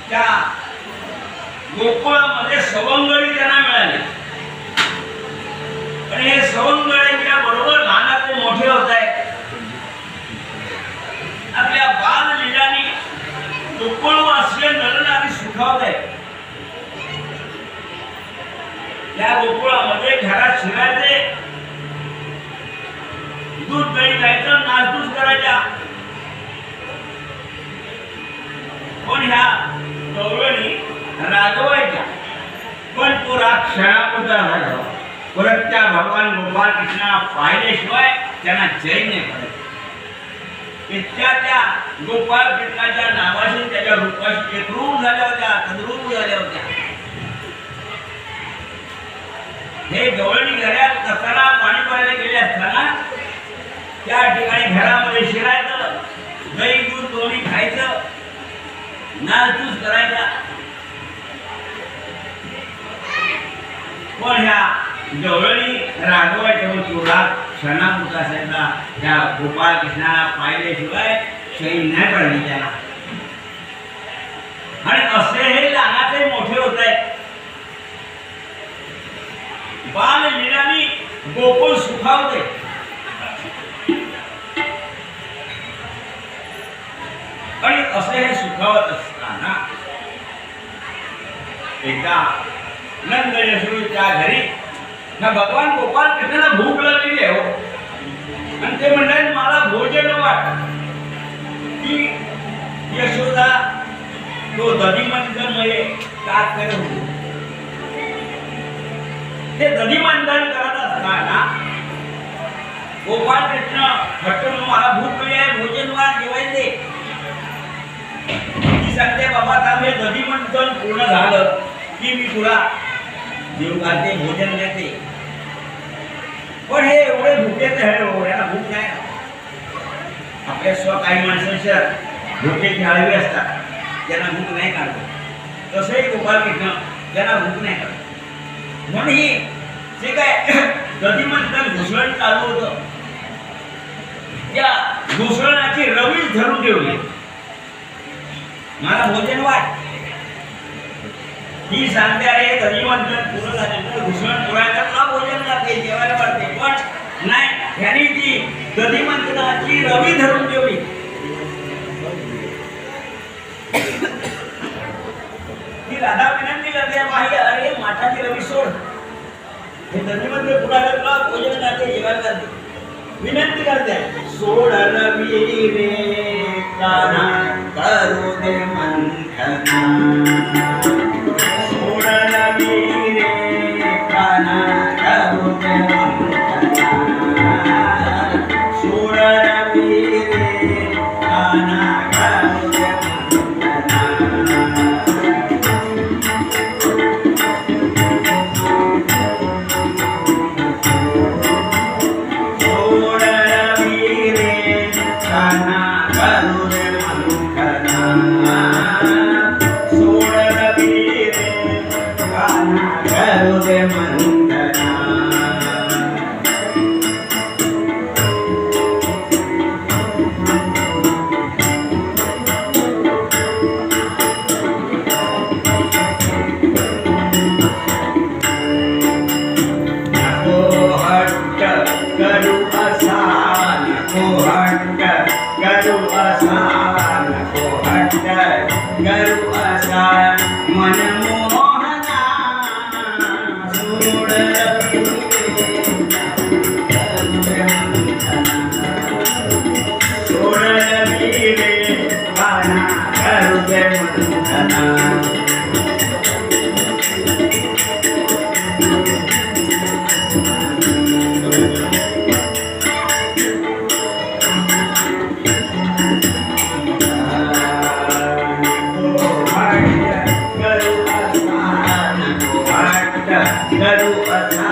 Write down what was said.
त्या गोकुळामध्ये सवंगडी त्यांना मिळाले आणि हे सवंगड्यांच्या बरोबर लहानाचे मोठे होत आहे. आपल्या बाल लीलांनी गोकुळवासीय नरनारी सुखावत आहे. या गोकुळामध्ये घरात शिरायचे, दूध दही खायचं, नाचधूस करायच्या. पण ह्या गवळणी रागवायच्या, पण तो राग क्षणापुरता झाला. परत त्या भगवान गोपाळ कृष्णा पाहिल्याशिवाय त्यांना चैन नाही पडत. त्या गोपाळ कृष्णाच्या नावाशी त्याच्या रूपाशी एकरूप झाल्या होत्या, तद्रूप झाल्या होत्या. हे गवळणी घरात कचरा पाणी पाहायला गेले असताना त्या ठिकाणी घरामध्ये शिरायचं, दही दूध दोन्ही खायचं, नाचधूस करायचा. पण ह्या गवळणी रागवायच्या तो राग क्षणापुरता असायचा. त्या गोपाळ कृष्णाला पाहिल्याशिवाय शैन नाही पडली त्याला. आणि असे हे लहानाचे मोठे होत आहेत. बाल लीलांनी गोकुळ सुखावते. आणि असे हे सुखावत असताना एकदा नंद यशोदेच्या घरी भगवान गोपाळ कृष्णाला भूक लागलेली आहे आणि ते म्हणतात मला भोजन वाट. की यशोदा तो दधीमंथनमय काय करत होते. ते दधीमंथन करत असताना गोपाळ कृष्ण हटून मला भूक लागली आहे, भोजन वाट जेवायचे. ती सांगते बाबा थांब, हे दधीमंथन पूर्ण झालं की मी तुला देव घालते, भोजन देते. पण हे एवढे भुकेचे आहे हो, याला भूक नाही. आपल्या काही माणसांच्या भुकेची हळवी असतात, त्यांना भूक नाही काढत. तसंही गोपाळ कृष्ण त्यांना भूक नाही काढत. म्हणून ही जे काय दधीमंथन घुसळण चालू होतं, त्या घुसळणाची रवीच धरून ठेवली. मला भोजन वाट. ही सांगते अरे दधीमंथन पूर्ण झाल्यानंतर घुसळण पुरायला तुला भोजन लागते, जेवायला वाटते. पण नाही, ह्यानी ती दधीमंथनाची रवी धरून ठेवली. ती राधा विनंती करते माही, अरे माठाची रवी सोड, हे दधीमंथन पुरायला तुला भोजन लागते, जेवायला लागते. विनंती करते सोड रवी रे काना करू दे मंथना. सोड रवी रे काना करू दे मंथना. सोड रवी रे काना करू दे मंथना. सोड रवी रे काना करू दे मंथना. सोड रवी रे काना करू दे मंथना. नको हट्ट करू असा, नको हट्ट करू असा, नको हट्ट करू असा मनमोहना. सोड रवी सोड रवी रे काना करू दे मंथना. करू असा